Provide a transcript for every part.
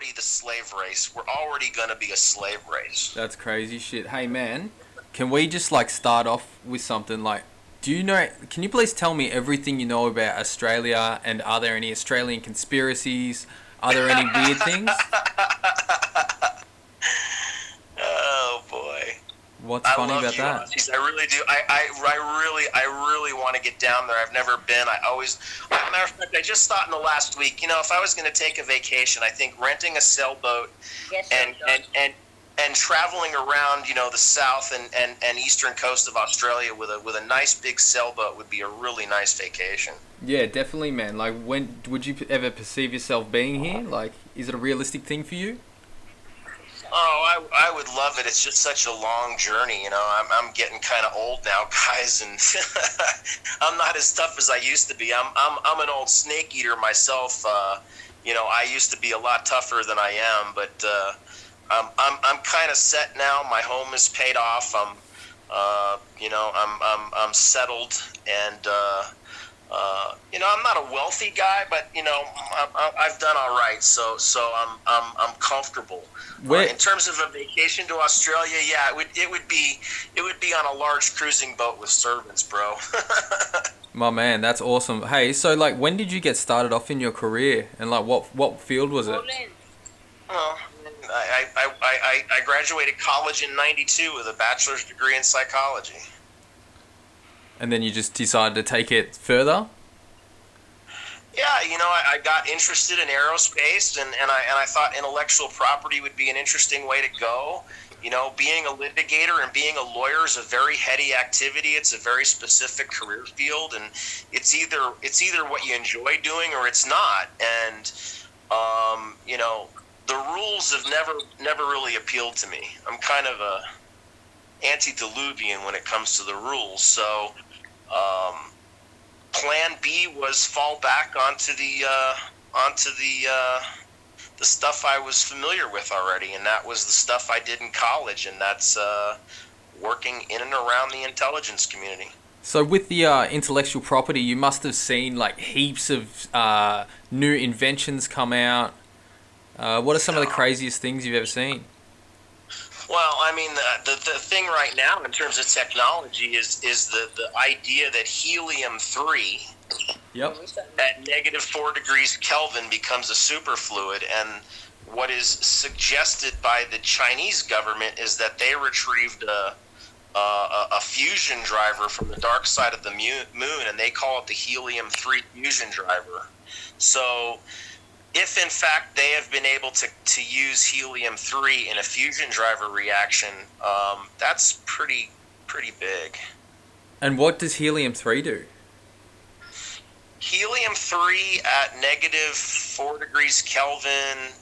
already the slave race. We're already gonna be a slave race. That's crazy shit. Hey man, can we just like start off with something like, do you know, can you please tell me everything you know about Australia, and are there any Australian conspiracies? Are there any weird things? Oh boy. What's funny about you, that? Aussies. I really do. I really want to get down there. I've never been. Matter of fact, I just thought in the last week, if I was going to take a vacation, I think renting a sailboat and traveling around, the south and eastern coast of Australia with a nice big sailboat would be a really nice vacation. Yeah, definitely, man. Like, when would you ever perceive yourself being here? Like, is it a realistic thing for you? Oh, I would love it. It's just such a long journey, I'm getting kind of old now, guys, and I'm not as tough as I used to be. I'm an old snake eater myself. I used to be a lot tougher than I am, but I'm kind of set now. My home is paid off. I'm settled, and I'm not a wealthy guy, but I've done all right. So I'm comfortable. In terms of a vacation to Australia, yeah, it would be on a large cruising boat with servants, bro. My man, that's awesome. Hey, so like, when did you get started off in your career, and like, what field was it? Well, I graduated college in '92 with a bachelor's degree in psychology. And then you just decided to take it further? Yeah, I got interested in aerospace, and I thought intellectual property would be an interesting way to go. Being a litigator and being a lawyer is a very heady activity. It's a very specific career field, and it's either what you enjoy doing or it's not. And the rules have never really appealed to me. I'm kind of a antediluvian when it comes to the rules, so. Plan B was fall back onto the stuff I was familiar with already, and that was the stuff I did in college, and that's working in and around the intelligence community. So with the intellectual property, you must have seen like heaps of new inventions come out. What are some of the craziest things you've ever seen? Well, I mean, the thing right now in terms of technology is the idea that helium-3 at -4 degrees Kelvin becomes a superfluid, and what is suggested by the Chinese government is that they retrieved a fusion driver from the dark side of the moon, and they call it the helium-3 fusion driver. So if in fact they have been able to use helium-3 in a fusion driver reaction, that's pretty big. And what does helium-3 do? Helium-3 at -4 degrees Kelvin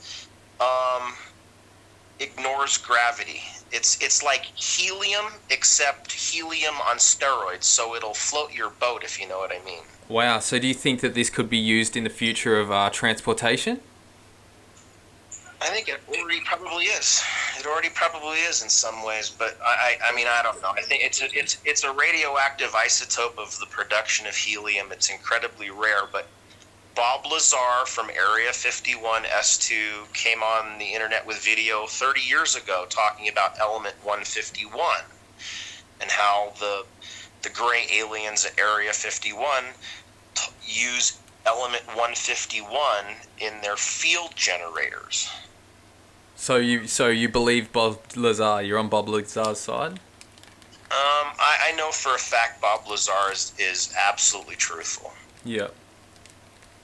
ignores gravity. It's like helium, except helium on steroids, so it'll float your boat, if you know what I mean. Wow, so do you think that this could be used in the future of transportation? I think it already probably is. It already probably is in some ways, but I mean, I don't know. I think it's a radioactive isotope of the production of helium. It's incredibly rare, but Bob Lazar from Area 51 S2 came on the internet with video 30 years ago talking about element 151 and how the gray aliens at Area 51 use element 151 in their field generators. So you believe Bob Lazar? You're on Bob Lazar's side? I know for a fact Bob Lazar is absolutely truthful. Yeah.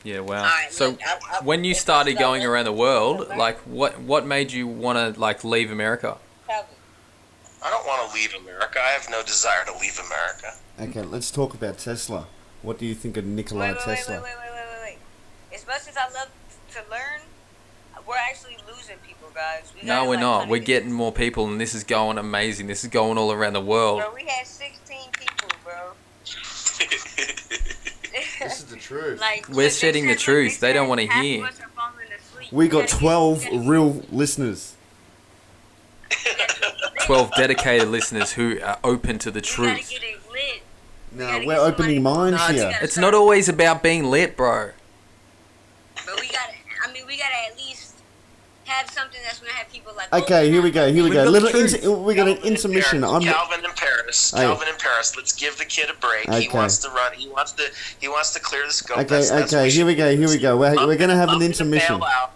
Yeah, wow. Right, so look, when you started going around the world, like what made you want to like leave America? I don't want to leave America. I have no desire to leave America. Okay, let's talk about Tesla. What do you think of Nikola Tesla? Wait. As much as I love to learn, we're actually losing people, guys. No, we're not. We're getting more people, and this is going amazing. This is going all around the world. Bro, we had 16 people, bro. This is the truth. We're shedding the truth. They don't want to hear. We got 12 real listeners. 12 dedicated listeners who are open to the truth. No, we're opening minds here. It's not always about being lit, bro. But we gotta at least have something that's gonna have people like. Okay, here we go. Here we go. We got an Calvin intermission. Calvin in Paris. Hey. Calvin in Paris. Let's give the kid a break. Okay. He wants to run. He wants to clear the scope. Okay, That's what okay. Here we go. Here we go. We're gonna have an gonna intermission. bail out.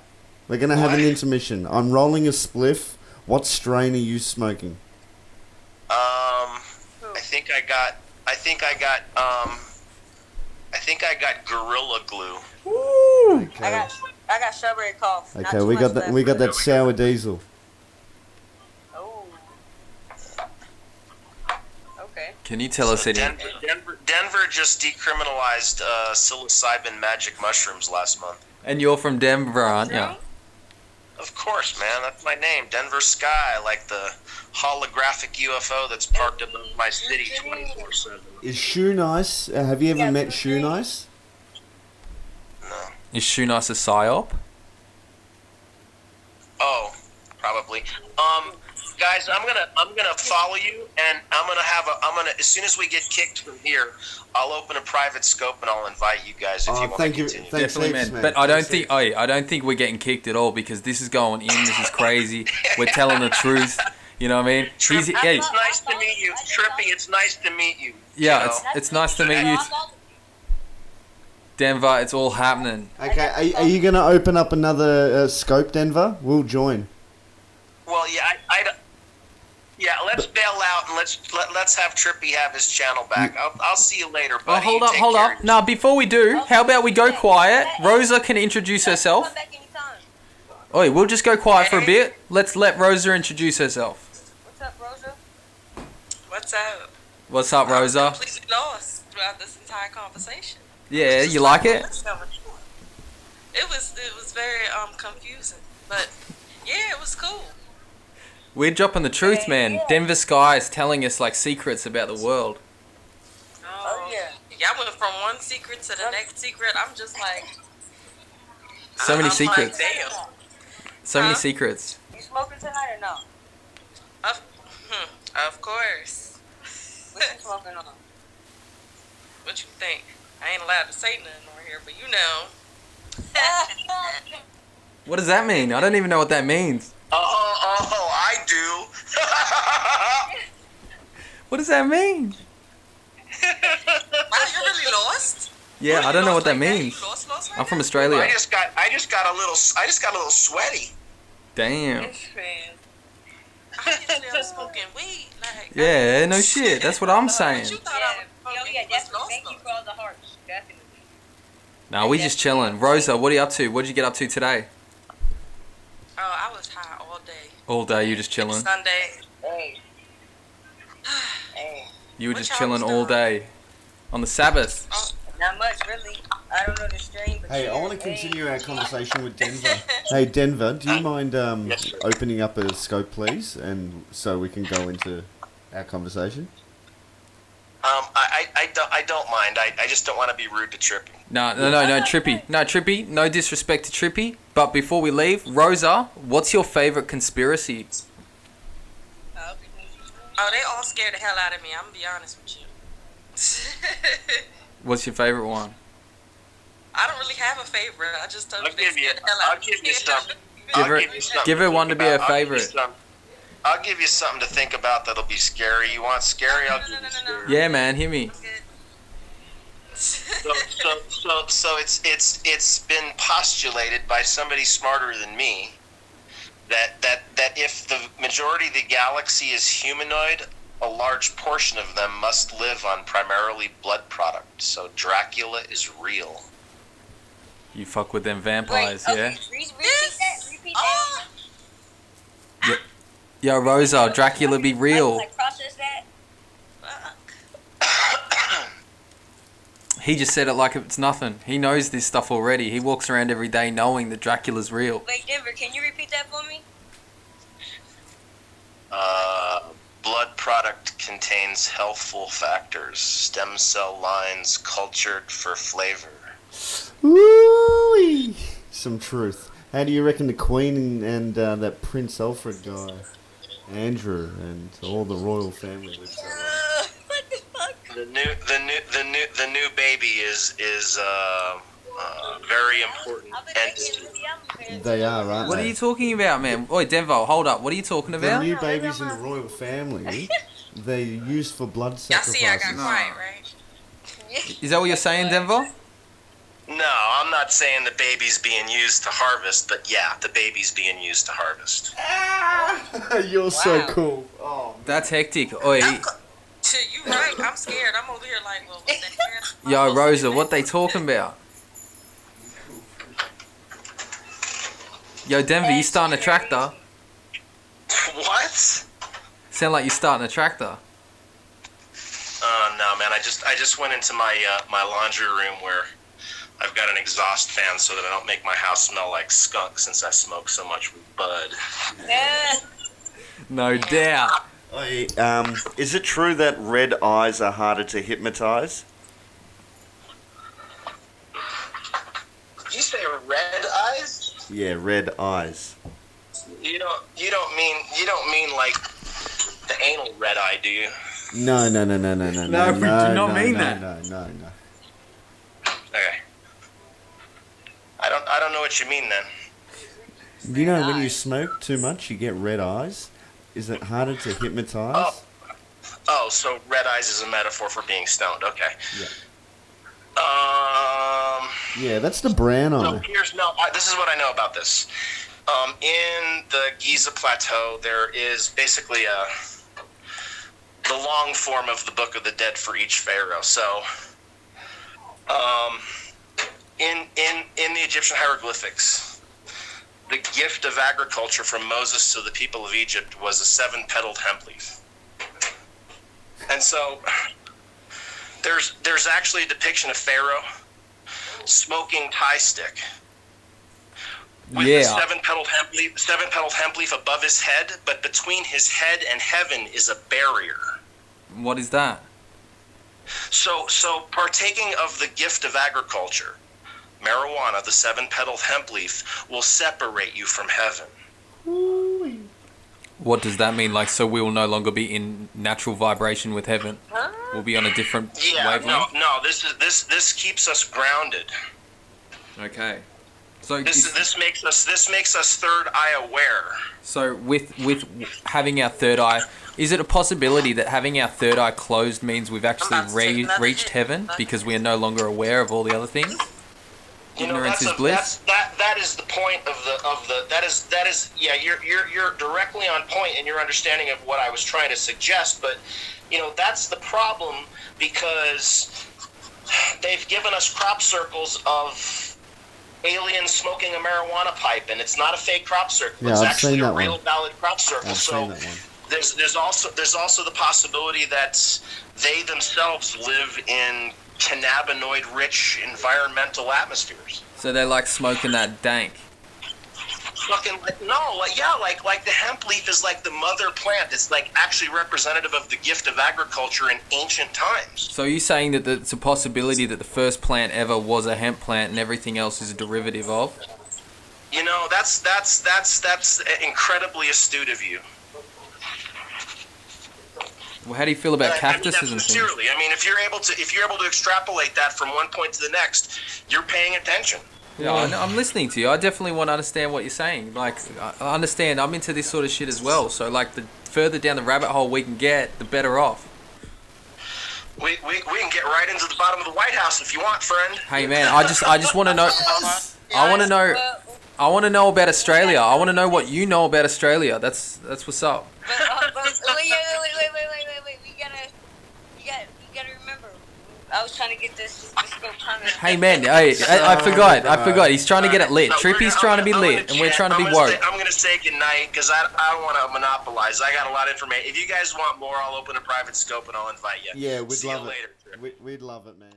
We're gonna have an What? intermission. I'm rolling a spliff. What strain are you smoking? I think I got Gorilla Glue. Okay. I got strawberry cough. Not Okay, too we much got that. left. We got that sour diesel. Oh. Okay. Can you tell us any? Denver just decriminalized psilocybin magic mushrooms last month. And you're from Denver, aren't you? Of course, man. That's my name. Denver Sky, like the holographic UFO that's parked above my city 24/7. Is Shoe Nice? Have you ever met Shoe Nice? No. Is Shoe Nice a psyop? Oh, probably. Guys, I'm gonna follow you, and I'm gonna as soon as we get kicked from here, I'll open a private scope and I'll invite you guys if you want thank to you. continue. Thanks, Definitely, heaps, man. man. But I don't Thanks, think heaps. I don't think we're getting kicked at all because this is going in. This is crazy. We're telling the truth. You know what I mean? Trippy, Hey, it's nice to meet you. Trippy, it's nice to meet you. yeah, You know? it's nice to meet you, Denver. It's all happening. Okay, are you gonna open up another scope, Denver? We'll join. Well, yeah, let's bail out and let's have Trippy have his channel back. I'll see you later, Oh, buddy. hold Take up. care. Now, before we do, how about we go quiet? Rosa can introduce herself. Come back anytime. Oh, we'll just go quiet for a bit. Let's let Rosa introduce herself. What's up, Rosa? What's up? What's up, Rosa? I'm completely lost throughout this entire conversation. Yeah, you like it? It was very confusing, but yeah, it was cool. We're dropping the truth, man. Denver Sky is telling us like secrets about the world. Oh, yeah. Y'all went from one secret to the next secret. I'm just like, So many I'm secrets. Like, damn. So many Huh? secrets. You smoking tonight or no? Of course. What you smoking on? What you think? I ain't allowed to say nothing over here, but you know. What does that mean? I don't even know what that means. Oh, I do. What does that mean? Wow, you're really lost? Yeah, Really I don't know what lost that like means. You lost right I'm from now? Australia. I just got a little sweaty. Damn. Yes, man. I usually am smoking weed. Like, Yeah, no shit. That's what I'm But saying. you thought Yeah, I was yeah, was definitely. lost, Thank you though. for all the hearts. Definitely. Nah, we just chilling. Rosa, what are you up to? What did you get up to today? Oh, I was high all day. All day, you just chilling. Sunday. Hey. Hey. You were What just y'all chilling was all doing? day. On the Sabbath. Not much, really. I don't know the strain, but Hey, yeah. I want to continue our conversation with Denver. Hey, Denver, do you mind Yes, sir. opening up a scope, please, and so we can go into our conversation? I don't mind. I just don't want to be rude to Trippy. No, Trippy. No, Trippy. No disrespect to Trippy. But before we leave, Rosa, what's your favorite conspiracy? Oh, they all scared the hell out of me. I'm gonna be honest with you. What's your favorite one? I don't really have a favorite. I just told I'll you they give you- scared the hell out I'll of give me. you some. Give I'll her- give you something give her to one think to be her about. favorite. I'll give you something to think about that'll be scary. You want scary? I'll give you scary. Yeah, man, hear me. So it's been postulated by somebody smarter than me that if the majority of the galaxy is humanoid, a large portion of them must live on primarily blood products. So Dracula is real. You fuck with them vampires, Wait, yeah? okay, repeat that. Repeat that. Oh, Yo, Rosa, Dracula be real. Like process that. fuck. He just said it like it's nothing. He knows this stuff already. He walks around every day knowing that Dracula's real. Wait, Denver, can you repeat that for me? Blood product contains healthful factors, stem cell lines cultured for flavor. Ooh, some truth. How do you reckon the Queen and that Prince Alfred guy, Andrew, and all the royal family lives so well? What the fuck? The new baby is very important I've been entity. thinking maybe I'm They are, aren't What they? are you talking about, man? Oi, Denver, hold up. What are you talking The about? new babies in the royal family, they're used for blood Y'all see, I got sacrifices. quiet, right? Is that what you're saying, Denver? No, I'm not saying the baby's being used to harvest, but yeah, the baby's being used to harvest. You're so Wow. cool. Oh, man. That's hectic. Oi, You right. I'm scared. I'm over here like, well, what's that? yo, Rosa, what they talking about? Yo, Denver, you starting a tractor? What? Sound like you're starting a tractor. No, man. I just went into my my laundry room where I've got an exhaust fan so that I don't make my house smell like skunk since I smoke so much with bud. No doubt. Is it true that red eyes are harder to hypnotize? Did you say red eyes? Yeah, red eyes. You don't mean like the anal red eye, do you? No. No, we do not mean that. No. Okay. I don't know what you mean then. Do you know when you smoke too much, you get red eyes? Is it harder to hypnotize? Oh, so red eyes is a metaphor for being stoned. Okay. Yeah. Um. Yeah, that's the brown No, eye. this is what I know about this. In the Giza Plateau, there is basically the long form of the Book of the Dead for each pharaoh. So, in the Egyptian hieroglyphics, the gift of agriculture from Moses to the people of Egypt was a 7-petaled hemp leaf. And so, there's actually a depiction of Pharaoh smoking tie stick with the Yeah. 7-petaled hemp leaf above his head, but between his head and heaven is a barrier. What is that? So partaking of the gift of agriculture, marijuana, the 7-petaled hemp leaf, will separate you from heaven. What does that mean? Like, so we will no longer be in natural vibration with heaven. We'll be on a different wavelength. No. This keeps us grounded. Okay. So This makes us third eye aware. So with having our third eye, is it a possibility that having our third eye closed means we've actually reached heaven because we are no longer aware of all the other things? Ignorance is bliss. That is the point of the that is yeah, you're directly on point in your understanding of what I was trying to suggest, but that's the problem because they've given us crop circles of aliens smoking a marijuana pipe, and it's not a fake crop circle. Yeah, it's I've actually seen a that real one. valid crop circle. I've So seen that one. there's also the possibility that they themselves live in cannabinoid rich environmental atmospheres. So they like smoking that dank. Fucking like the hemp leaf is like the mother plant. It's like actually representative of the gift of agriculture in ancient times. So are you saying that it's a possibility that the first plant ever was a hemp plant and everything else is a derivative of? That's incredibly astute of you. Well, how do you feel about cactuses and things? Sincerely, I mean, if you're able to extrapolate that from one point to the next, you're paying attention. Yeah, I'm listening to you. I definitely want to understand what you're saying. Like, I understand. I'm into this sort of shit as well. So, like, the further down the rabbit hole we can get, the better off. We can get right into the bottom of the White House if you want, friend. Hey, man, I just want to know. I want to know about Australia. I want to know what you know about Australia. That's what's up. But wait. You gotta remember. I was trying to get this go comment. Hey, man, I forgot. He's trying to get it lit. Trippy's trying to be lit, and we're trying to be woke. I'm going to say goodnight because I don't want to monopolize. I got a lot of information. If you guys want more, I'll open a private scope and I'll invite you. Yeah, we'd See love you it. later. We'd love it, man.